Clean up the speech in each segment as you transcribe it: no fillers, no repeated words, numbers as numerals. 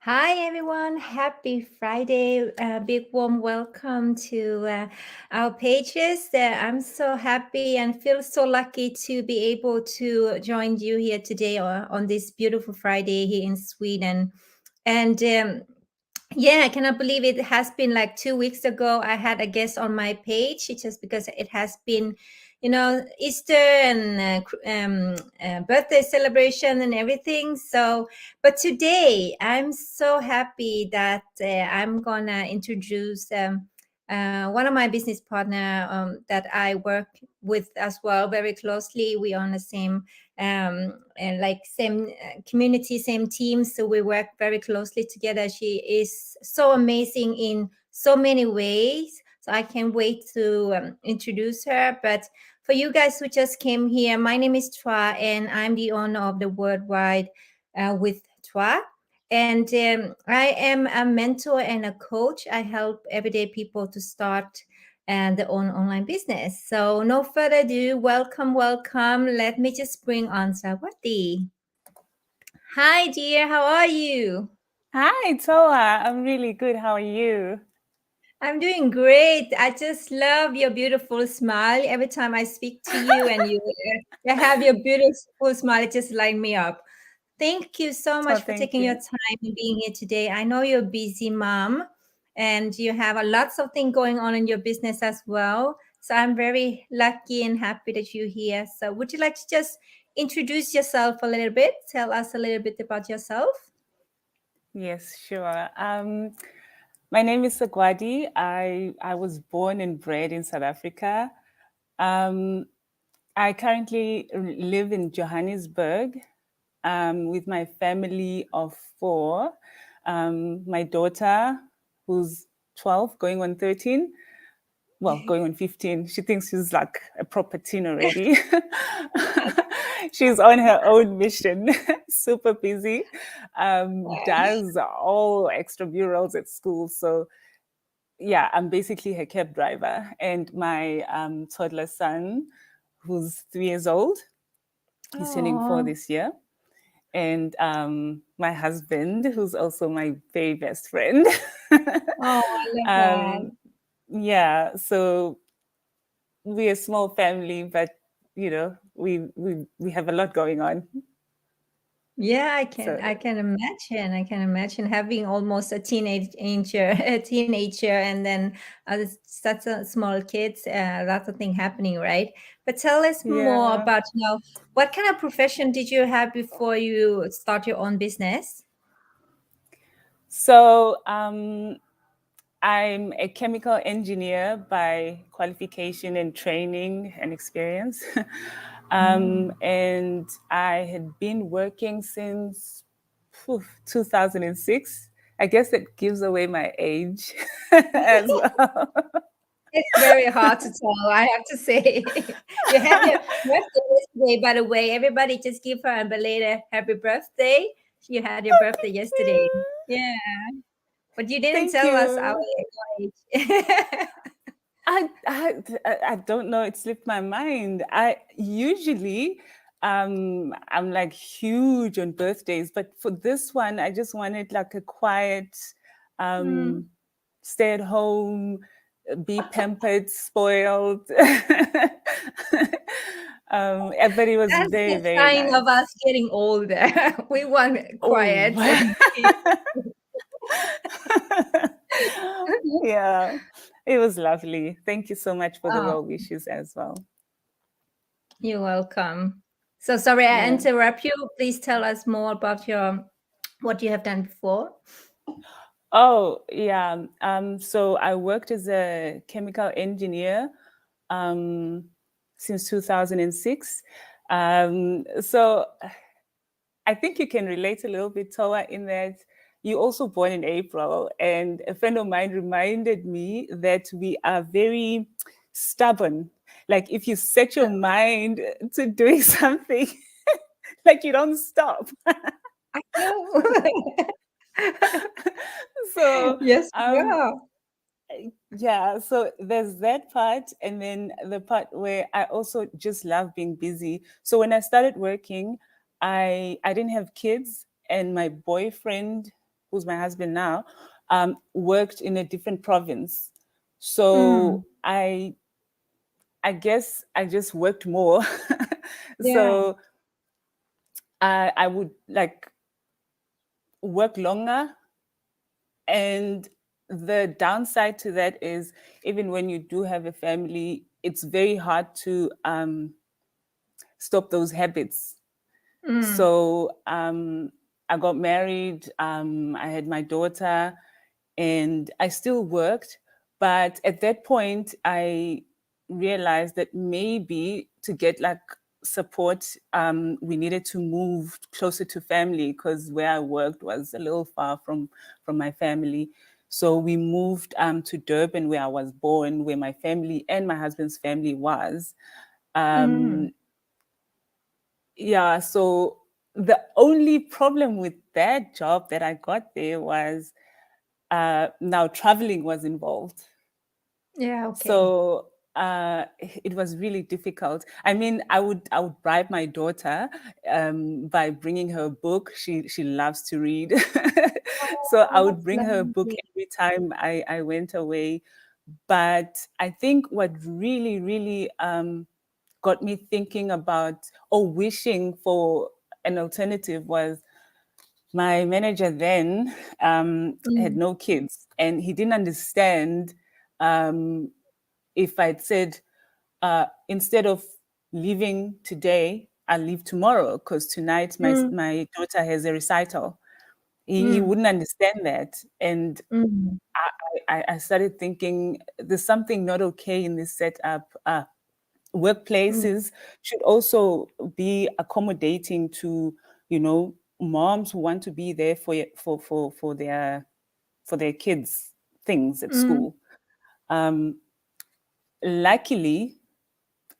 Hi, everyone. Happy Friday. Big warm welcome to our pages. I'm so happy and feel so lucky to be able to join you here today on this beautiful Friday here in Sweden. And yeah, I cannot believe it has been like 2 weeks ago. I had a guest on my page. It's just because it has been, Easter and birthday celebration and everything. So, but today I'm so happy that I'm gonna introduce one of my business partner that I work with as well very closely. We on the same and like same community, same team. So we work very closely together. She is so amazing in so many ways. So I can't wait to introduce her. But for you guys who just came here, my name is Thoa, and I'm the owner of the Worldwide with Thoa. And I am a mentor and a coach. I help everyday people to start and their own online business. So no further ado, welcome. Let me just bring on Sagwadi. Hi dear, how are you? Hi, Thoa. I'm really good. How are you? I'm doing great. I just love your beautiful smile. Every time I speak to you and you have your beautiful smile, it just light me up. Thank you so Oh, much for thank taking your you. time and being here today. I know you're a busy mom and you have a lots of things going on in your business as well. So I'm very lucky and happy that you're here. So would you like to just introduce yourself a little bit? Tell us a little bit about yourself. Yes, sure. My name is Sagwadi. I was born and bred in South Africa. Um, I currently live in Johannesburg with my family of four. My daughter, who's 12, going on 13, well, going on 15. She thinks she's like a proper teen already. She's on her own mission, super busy, does all extramurals at school. So, yeah, I'm basically her cab driver. And my toddler son, who's 3 years old, he's turning four Oh, this year. And my husband, who's also my very best friend. oh, I love that. um, yeah, so we're a small family, but we have a lot going on. Yeah, I can So I can imagine. I can imagine having almost a teenager, a teenager, and then such a small kids. Lots of things happening, right? But tell us more yeah. about what kind of profession did you have before you start your own business? So I'm a chemical engineer by qualification and training and experience. Mm. And I had been working since 2006. I guess that gives away my age as well. It's very hard to tell, I have to say. You had your birthday yesterday, by the way. Everybody just give her a belated happy birthday. You had your birthday yesterday. Yeah. But you didn't Thank tell us our you. age. I don't know. It slipped my mind. I usually I'm like huge on birthdays, but for this one, I just wanted like a quiet, Mm. um, stay at home, be pampered, spoiled. But it was That's very, the very sign of nice. us getting older. We want Oh, quiet and peace. yeah, it was lovely. Thank you so much for the Oh, well wishes as well. you're welcome. So sorry I Yeah. interrupt you. Please tell us more about your what you have done before. Oh, yeah. So I worked as a chemical engineer um, since 2006. So I think you can relate a little bit, Toa, in that you also born in April. And a friend of mine reminded me that we are very stubborn. Like if you set your mind to doing something, like you don't stop. I know. So Yes, we um, are. yeah, so there's that part, and then the part where I also just love being busy. So when I started working, I didn't have kids, and my boyfriend who's my husband now, worked in a different province. So Mm. I guess I just worked more. Yeah. So I would like work longer. And the downside to that is, even when you do have a family, it's very hard to stop those habits. Mm. So I got married, I had my daughter, and I still worked. But at that point, I realized that maybe to get like support, we needed to move closer to family because where I worked was a little far from my family. So we moved to Durban, where I was born, where my family and my husband's family was. Mm. Yeah, so the only problem with that job that I got there was now traveling was involved. Yeah. Okay. So it was really difficult. I mean, I would bribe my daughter by bringing her a book. She loves to read, so I Oh, would that's bring her a book lovely. every time I went away. But I think what really got me thinking about or wishing for an alternative was my manager then had Mm. no kids, and he didn't understand um, if I'd said, instead of leaving today, I'll leave tomorrow because tonight Mm. my daughter has a recital. He Mm. wouldn't understand that. And Mm. I started thinking there's something not okay in this setup. Mm. Workplaces should also be accommodating to, moms who want to be there for their kids things at Mm. school. Um, Luckily,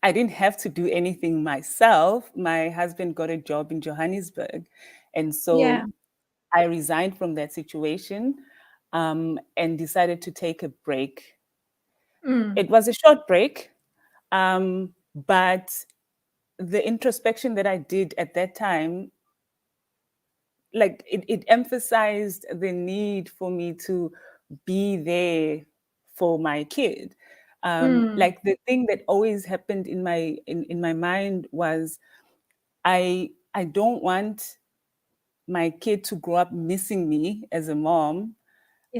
I didn't have to do anything myself. My husband got a job in Johannesburg, and Yeah. so I resigned from that situation and decided to take a break. Mm. It was a short break, but the introspection that I did at that time, like it emphasized the need for me to be there for my kid. Mm. Like the thing that always happened in my mind was I don't want my kid to grow up missing me as a mom.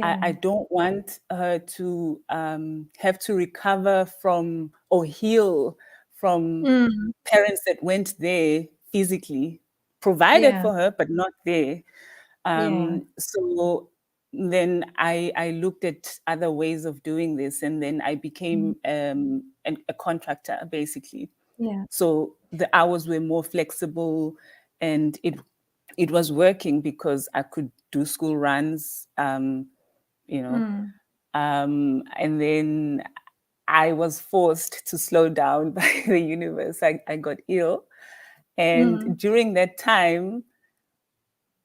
I Yeah. don't want her to have to recover from or heal from Mm. parents that went there physically, provided Yeah. for her, but not there. Yeah. So then I looked at other ways of doing this, and then I Mm. became a contractor, basically. Yeah. So the hours were more flexible, and it was working because I could do school runs, you know, Mm. and then I was forced to slow down by the universe. I got ill. And Mm. during that time,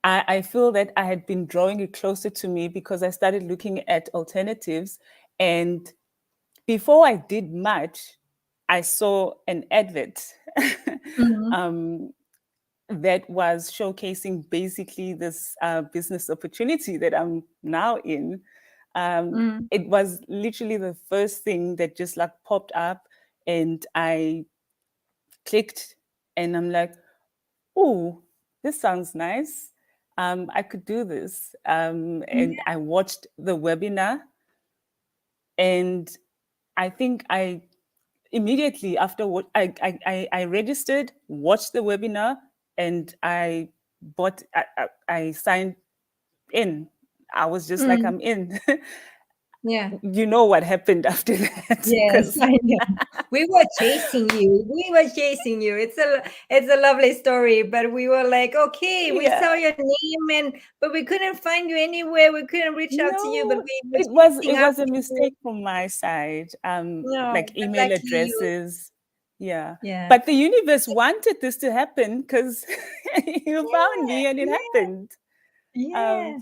I feel that I had been drawing it closer to me because I started looking at alternatives. And before I did much, I saw an advert Mm. um, that was showcasing basically this business opportunity that I'm now in. Mm. It was literally the first thing that just like popped up, and I clicked, and I'm like, oh, this sounds nice. I could do this. And Yeah. I watched the webinar, and I think I immediately after what I registered, watched the webinar, and I bought, I signed in. I was just like, Mm. I'm in. Yeah. You know what happened after that? Yes, Because I know. We were chasing you. We were chasing you. It's a lovely story, but we were like, okay, we yeah, saw your name and but we couldn't find you anywhere. We couldn't reach out to you, but no, we were it was chasing it was a after you. mistake from my side. No, Like but email lucky you. addresses. Yeah. Yeah. But the universe wanted this to happen because you found Yeah, me and it yeah, happened. Um, yeah.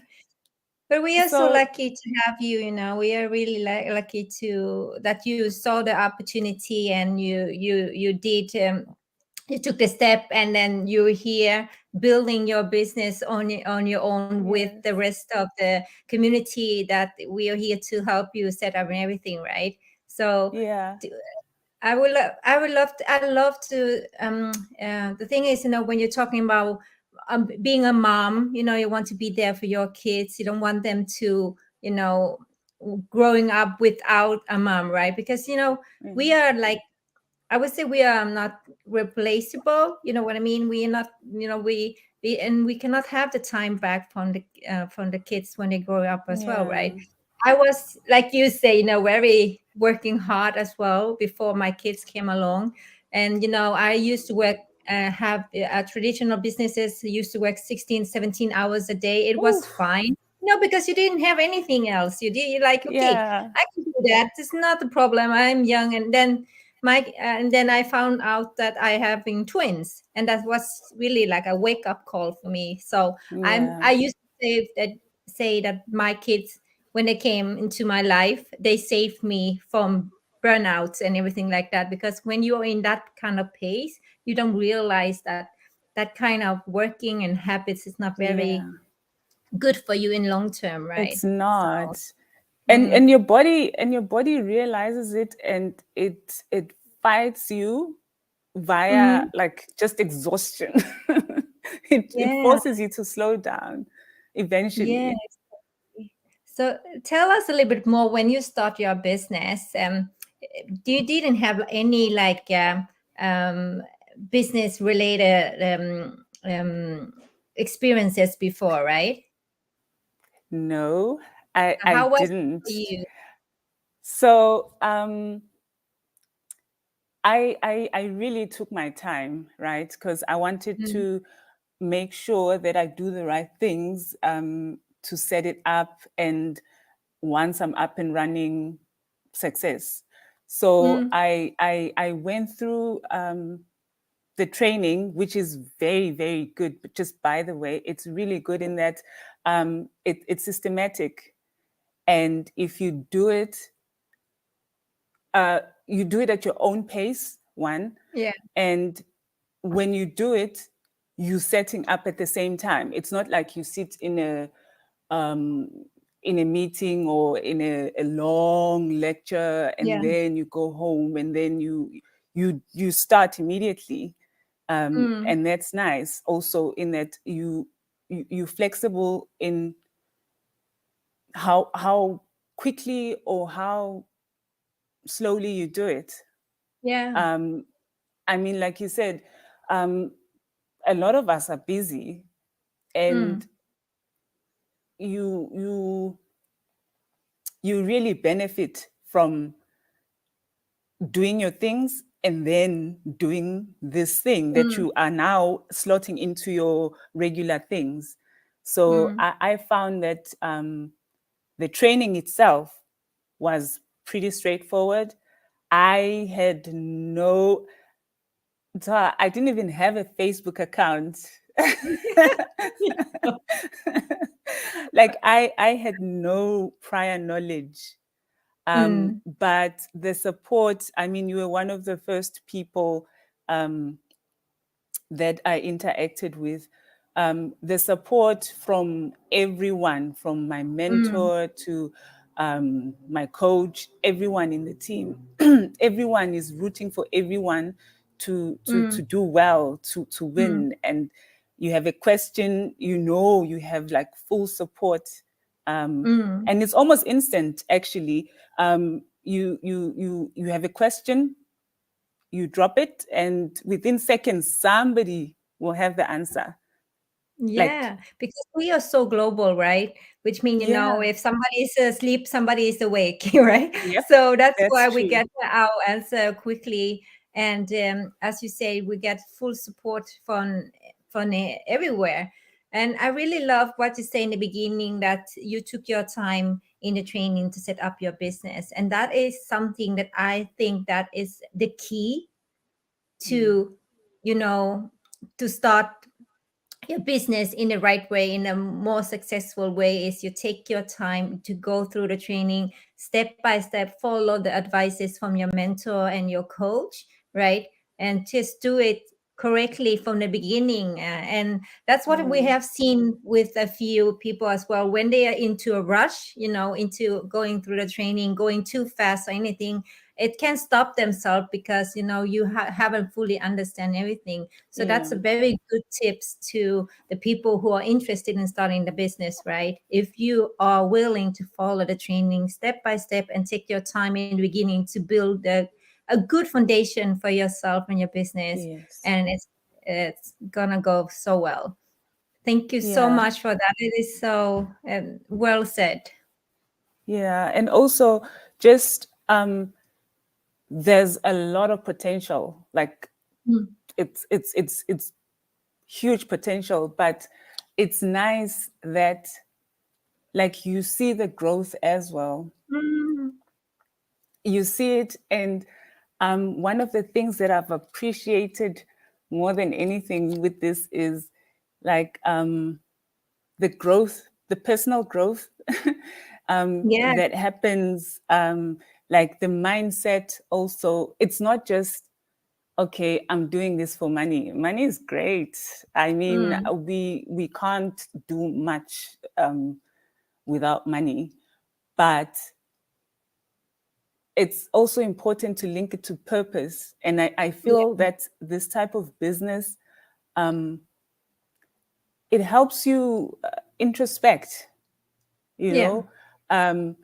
But we are so so lucky to have you, you know. We are really lucky to that you saw the opportunity and you did you took the step, and then you're here building your business on your own with the Yes. rest of the community that we are here to help you set up and everything, right? So Yeah. I love to. The thing is, when you're talking about being a mom, you want to be there for your kids. You don't want them to, you know, growing up without a mom, right? Because we Mhm. are like, I would say we are not replaceable. You know what I mean? We are not, we cannot have the time back from the kids when they grow up as well, Yeah. right? I was, like you say, very working hard as well before my kids came along. And I used to work, have traditional businesses, used to work 16, 17 hours a day. It was Oof. fine, because you didn't have anything else. You're like, okay, Yeah. I can do that. It's not a problem. I'm young. And then I found out that I having twins, and that was really like a wake up call for me. So I Yeah. used to say that my kids, when they came into my life, they saved me from burnouts and everything like that. Because when you're in that kind of pace, you don't realize that that kind of working and habits is not very Yeah. good for you in long term, right? It's So not. And mm, your body realizes it, and it fights you via mm, like just exhaustion. It yeah, forces you to slow down yeah. eventually. So tell us a little bit more when you start your business. You didn't have any like um, business related experiences before, right? No, I How was it didn't. for you? So I really took my time, right? Because I wanted Mm, to make sure that I do the right things to set it up, and once I'm up and running, success. So mm, I went through the training, which is very, very good. But just by the way, it's really good in that it's systematic, and if you do it at your own pace. One, yeah, and when you do it, you setting up at the same time. It's not like you sit um, in a meeting or in a long lecture yeah. and then you go home and then you start immediately. Mm, And that's nice also in that you flexible in how quickly or how slowly you do it. yeah. um, I mean, like you said, um, a lot of us are busy, and Mm, you you you really benefit from doing your things and then doing this thing that mm, you are now slotting into your regular things. So mm. I found that the training itself was pretty straightforward. I had no, Thoa, I didn't even have a Facebook account. Like I had no prior knowledge. Mm, But the support, I mean, you were one of the first people um, that I interacted with. The support from everyone, from my mm, mentor to my coach, everyone in the team, everyone is rooting for everyone to mm, do well, to mm, win. And you have a question, you have like full support. mm. And it's almost instant, actually. You have a question, you drop it, and within seconds somebody will have the answer. Like, Yeah, because we are so global, right? Which means, yeah, if somebody is asleep, somebody is awake, right? yep, So that's that's why we true. get our answer quickly. And as you say, we get full support from everywhere. And I really love what you say in the beginning, that you took your time in the training to set up your business. And that is something that I think that is the key Mm, to, you know, to start your business in the right way, in a more successful way, is you take your time to go through the training step by step, follow the advices from your mentor and your coach, right? And just do it correctly from the beginning. And that's what we Mm, have seen with a few people as well. When they are into a rush, into going through the training, going too fast or anything, it can stop themselves because you haven't fully understand everything. So that's yeah. a very good tips to the people who are interested in starting the business, right? If you are willing to follow the training step by step and take your time in the beginning to build a good foundation for yourself and your business, Yes. and it's gonna go so well. Thank you so Yeah. much for that. It is so well said. Yeah. And also just there's a lot of potential. Like Mm. it's huge potential, but it's nice that like you see the growth as well. Mm. You see it, and one of the things that I've appreciated more than anything with this is like the growth, the personal growth Yeah. that happens, like the mindset also. It's not just, okay, I'm doing this for money. Money is great. I mean, Mm. we can't do much without money, but it's also important to link it to purpose. And I feel Yeah. that this type of business, it helps you introspect, you Yeah. know, um,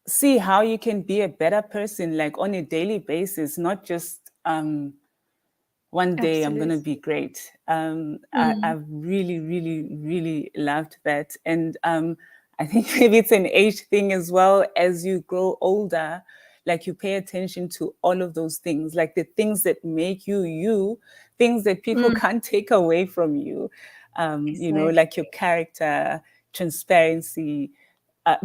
see how you can be a better person, like on a daily basis, not just one day I'm going to Absolutely. be great. Mm. I've really, really, really loved that. And I think maybe it's an age thing as well. As you grow older, like you pay attention to all of those things, like the things that make you you, things that people Mm. can't take away from you, like your Exactly. character, transparency,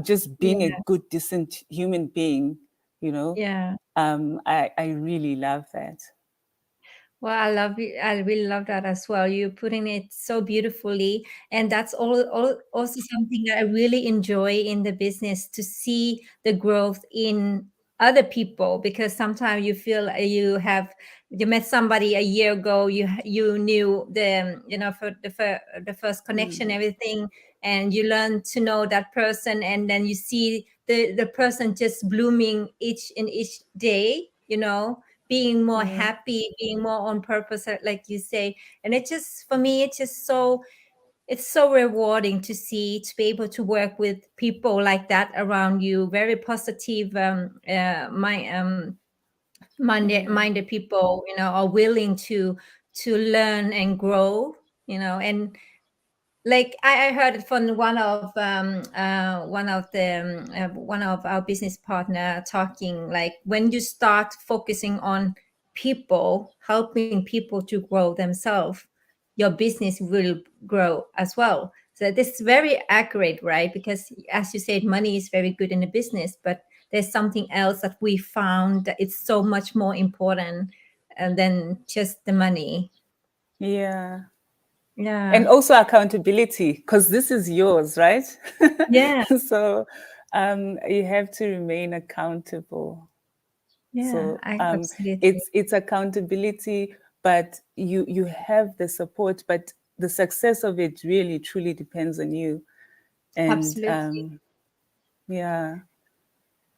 just being a Yeah. good, decent human being, you know. Yeah. I really love that. Well, I love it. I really love that as well. You're putting it so beautifully, and that's all also something that I really enjoy in the business, to see the growth in other people. Because sometimes you feel you met somebody a year ago, you knew them, for the first connection, Mm, everything, and you learn to know that person, and then you see the person just blooming each day, being more yeah. happy, being more on purpose, like you say. And it just, for me, it's so rewarding to be able to work with people like that around you, very positive, Yeah. minded people, are willing to learn and grow, and like I heard it from one of our business partner talking, like when you start focusing on people, helping people to grow themselves, your business will grow as well. So this is very accurate, right? Because as you said, money is very good in a business, but there's something else that we found that it's so much more important than just the money. Yeah. And Yeah. also accountability, because this is yours, right? Yeah. So you have to remain accountable. Yeah, So absolutely. it's accountability, but you have the support, but the success of it really truly depends on you. And Absolutely. yeah,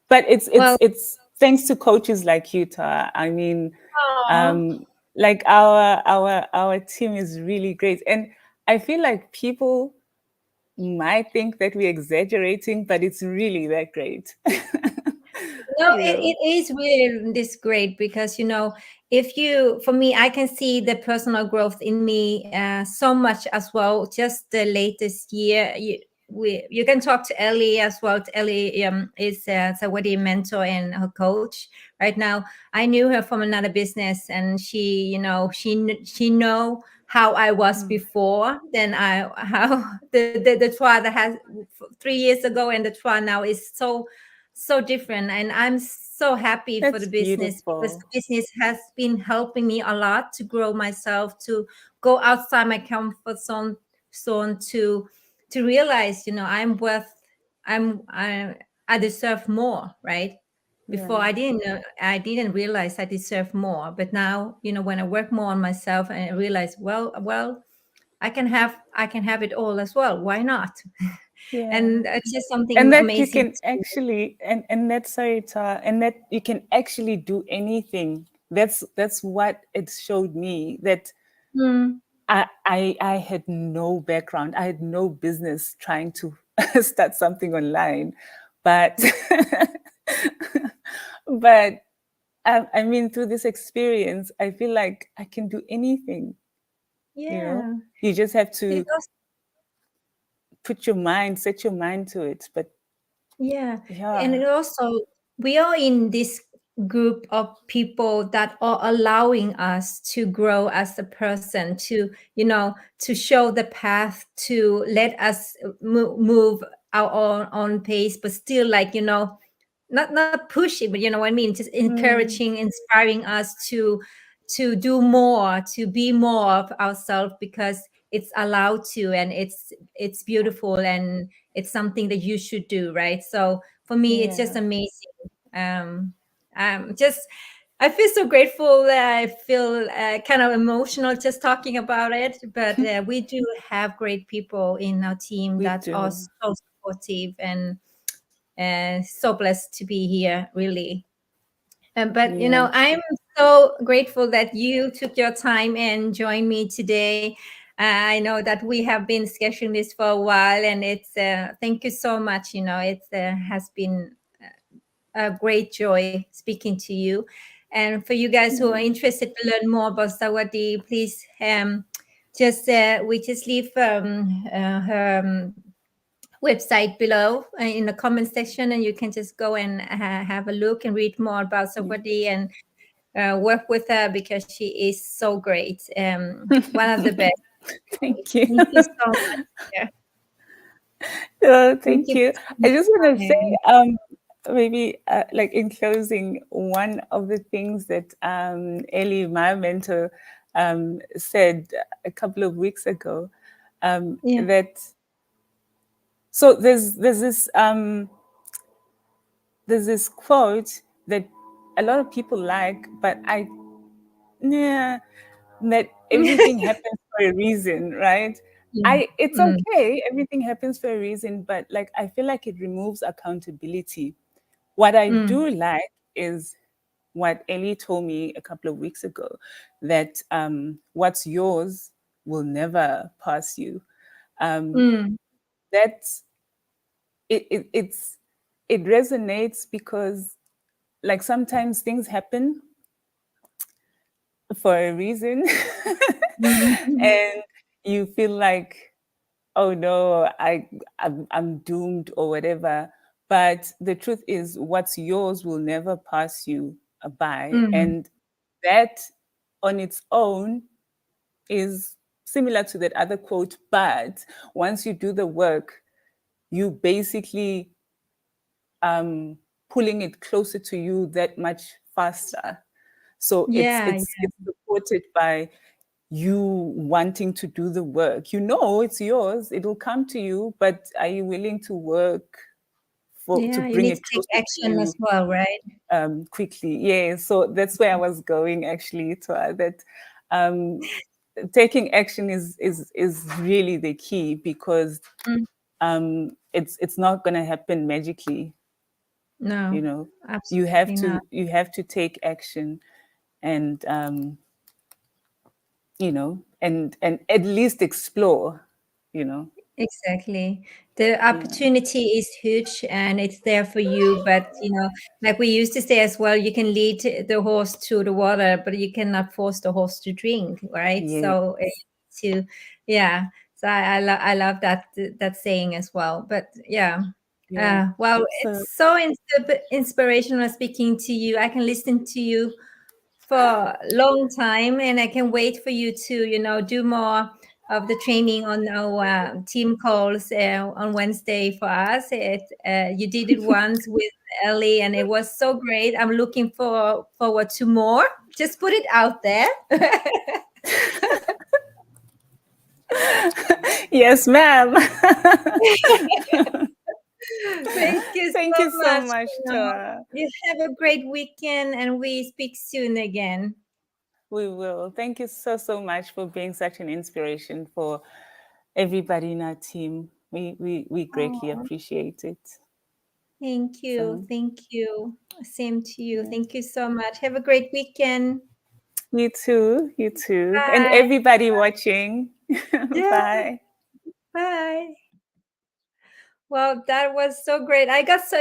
but it's it's Well, it's thanks to coaches like you, Thoa. I mean, aw, um, like our team is really great, and I feel like people might think that we're exaggerating, but it's really that great. no, you it know. is really this great because if you, for me, I can see the personal growth in me so much as well. Just the latest year, you can talk to Ellie as well. Ellie is Sagwadi mentor and her coach right now. I knew her from another business, and she know how I was Mm. before. Then I how the Thoa that has 3 years ago, and the Thoa now is so different. And I'm so happy for the That's business because beautiful. the business has been helping me a lot to grow myself, to go outside my comfort zone, to realize I'm worth, I deserve more, right? Before Yeah. I didn't know, I didn't realize I deserve more. But now, when I work more on myself, and I realize, well, I can have it all as well. Why not? Yeah. And it's just And something that you amazing can to do. actually, and that, sorry, and that you can actually do anything. That's what it showed me, that Mm, I had no background. I had no business trying to start something online, but but I mean, through this experience, I feel like I can do anything. You know, yeah. you just have to Because set your mind to it. But yeah, and yeah, it also we are in this group of people that are allowing us to grow as a person, to to show the path, to let us move our own pace, but still, like, not pushing, but you know what I mean, just mm, encouraging, inspiring us to do more, to be more of ourselves, because it's allowed to, and it's beautiful, and it's something that you should do, right? So for me, it's just yeah, amazing. Just I feel so grateful. I feel kind of emotional just talking about it, but we do have great people in our team we that are do. so supportive, and so blessed to be here, really. But Yes, I'm so grateful that you took your time and joined me today. I know that we have been scheduling this for a while, and it's thank you so much. It has been a great joy speaking to you. And for you guys who are yeah, interested to learn more about Sagwadi, please just we just leave her website below in the comment section, and you can just go and have a look and read more about Sagwadi, yes. and work with her, because she is so great. One of the best. Thank you. Thank you so much. Yeah. Thank Thank you you. for I spending just want to say, time. maybe like in closing, one of the things that Ellie, my mentor, said a couple of weeks ago, Yeah. that so there's this quote that a lot of people like, but yeah, that everything happens for a reason, right? Yeah. It's Mm, okay, everything happens for a reason, but like I feel like it removes accountability. What I mm, do like is what Ellie told me a couple of weeks ago, that what's yours will never pass you. Um, mm. that's it resonates because like sometimes things happen for a reason Mhm. and you feel like, oh no, I'm doomed or whatever. But the truth is, what's yours will never pass you by. Mm. And that on its own is similar to that other quote. But once you do the work, you basically pulling it closer to you that much faster. So Yeah, it's supported by you wanting to do the work. You know it's yours, it'll come to you, but are you willing to work to yeah. You bring need to it take closer to action as you well, right? quickly? Yeah, so that's where I was going actually, to that um, taking action is really the key, because Mm. it's not going to happen magically. You No, know, absolutely not. you have to take action, and and at least explore, you know. Exactly. The Yeah. opportunity is huge, and it's there for you. But, like we used to say as well, you can lead the horse to the water, but you cannot force the horse to drink, right? Yeah. So, to, yeah. So I love that saying as well. But yeah. Yeah. Well, So it's so inspirational speaking to you. I can listen to you for a long time, and I can wait for you to do more of the training on our team calls on Wednesday for us. You did it once with Ellie, and it was so great. I'm looking forward to more. Just put it out there. yes, ma'am. Thank you Thank so you so much. much, Thoa. You have a great weekend, and we speak soon again. We will. Thank you so much for being such an inspiration for everybody in our team. We greatly Oh, appreciate it. thank you. So Thank you. Same to you. yeah. Thank you so much. Have a great weekend. You too. You too. And Bye. everybody watching. Yeah. Bye. Bye. Well, that was so great. I got so